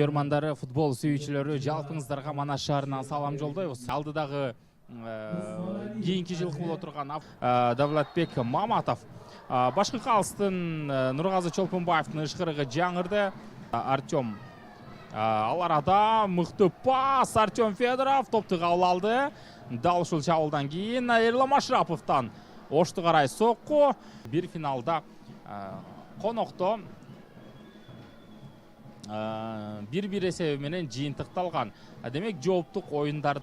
Көрмандары, футбол сүйүүчүлөрү, жалпыңыздарга Манас шаарынан салам жолдойбуз. Алдыдагы кийинки жылкы боло турган Давлатбек Маматов башкы калыстын Нургазы Чолпонбаевдин ышкырыгы жаңырды. Артем ал арада мыкты пас, Артем Федоров топту кабыл алды. Дал ушул чабуулдан кийин Эрлан Машраповдон ошту карай сокку. Бир финалда конокто 1-1 эсеби менен жыйынтыкталган. Демек жооптук оюндар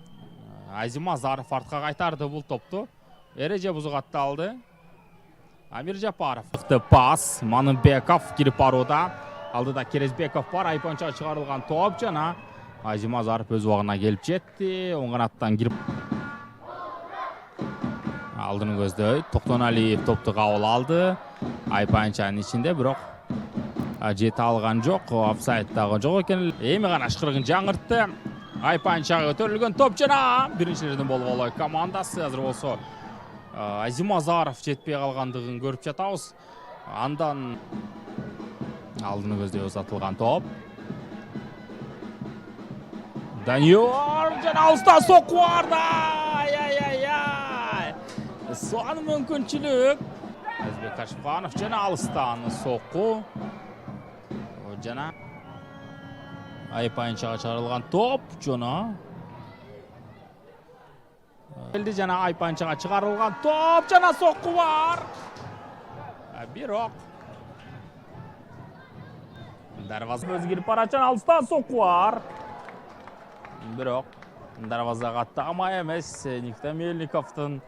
Азима Заров артка кайтарды бул топту. Эреже бузук атталды. Амир Жапаров. Пас, Манынбеков кирип барууда. Алдыда Керезбеков бар, айпанча чыгарылган топ жана Азима Заров өз убагына келип жетти. Оң канаттан кирип алдын көздөйт. Токтоналиев топту кабыл алды. Айпанчанын ичинде бирок жете алган жок, офсайддагы жок экен. Эми гана ышкырыгын жаңыртты. Айпанчага көтөрүлгөн топ жана биринчилердин болболой командасы азыр болсо Азима Заров жетпей калгандыгын көрүп жатабыз. Андан алдын көздөй узатылган топ. Даниор жана алыстан сокку барда. Ай. Соны мүмкүнчүлүк. Өзбек Кашыпканов жана алыстан сокку. Жана Айпанчага чыгарылган топ жана келди жана Айпанчага чыгарылган топ жана сокку бар. Бирок дарваза өзгөрүп барачан алыстан сокку бар. Бирок дарвазага тамай эмес. Никита Мельниковдун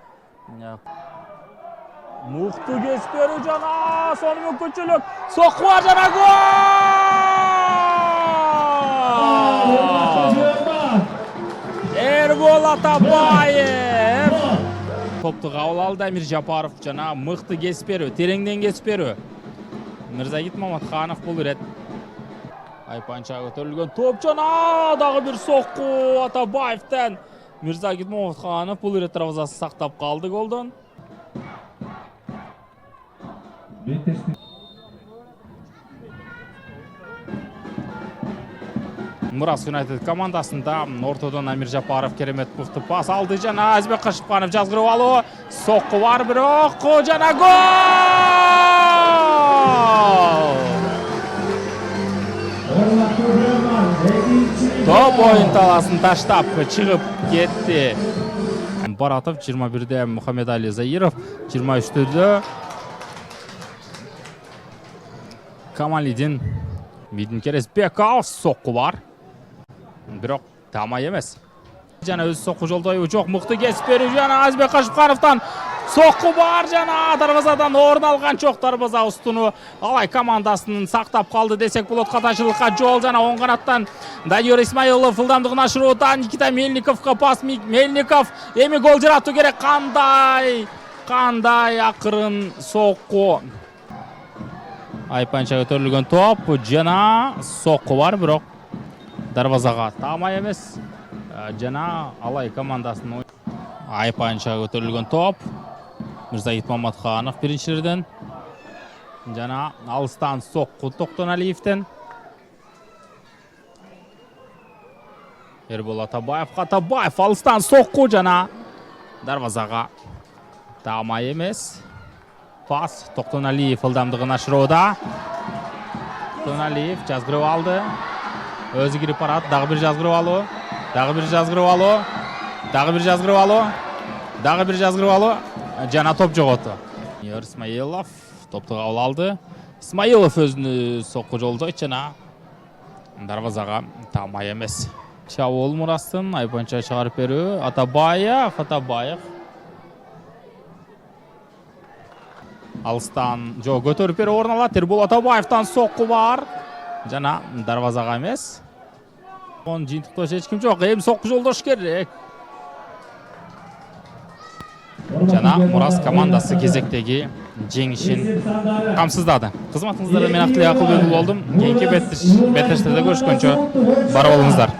мыкты кеспери жана сону мүмкүнчүлүк сокку бар жана гол! Эрбол Атабаев топту кабыл алды. Амир Жапаров жана мыкты кеспери, тереңден кеспери. Мырзагит Маматканов бул ирет. Айпанчага көтөрүлгөн топ жана дагы бир сокку Атабаевден. Мырзагит Маматканов бул ирет дарвазасын сактап калды голдон. Мурас Юнайтед командасында ортодон Амир Жапаров керемет мыкты пас алды жана Азбек Кашыпканов жазгырып алуу. Сокку бар бирок жана гол! Топ оюн таласын таштап чыгып кетти. Баратов 21-де Мухаммедали Заиров, 23-дө Камалидин Мидин Керезбеков сокку бар. Бирок тамай эмес. Жана өз сокку жолдойбу жок, мыкты кеспери жана Азбек Кашыпкановдон сокку бар жана дарвазадан орун алган жок. Дарваза устуну алай командасынын сактап калды десек болот. Катачылыкка жол жана оң канаттан Даниор Исмаилов ылдамдыгын ашырууда. Никита Мельниковго пас. Мельников эми гол жаратуу керек. Кандай акырын сокку. Айпанчага көтөрүлгөн топ жана сокку бар бирок дарвазага тамай эмес. Жана алай командасынын Айпанчага көтөрүлгөн топ. Мырзагит Маматканов биринчилерден жана алыстан сокку Токтоналиевден. Эрбол Атабаев алыстан сокку жана дарвазага тамай эмес. Пас Токтоналиев ылдамдыгын ашырууда. Токтоналиев жазгырып алды. Өзү кирип барат. Дагы бир жазгырып алуу. Жана топ жоготу. Исмаилов топту кабыл алды. Исмаилов өзүнү сокку жолдойт жана дарвазага тамай эмес. Чабуул Мурастын Айпанча чыгарып берүү. Атабаев алыстан көтөрүп берүү орун алат. Эрбол Атабаевден сокку бар жана дарвазага эмес. Жыйынтыктоочу эч ким жок. Эми сокку жолдош керек. Жана Мурас командасы кезектеги жеңишин камсыздады. Кызматыңыздарда мен Актылбек Акылбеков болдум. Кийинки беттештерде көрүшкөнчө бар болуңуздар.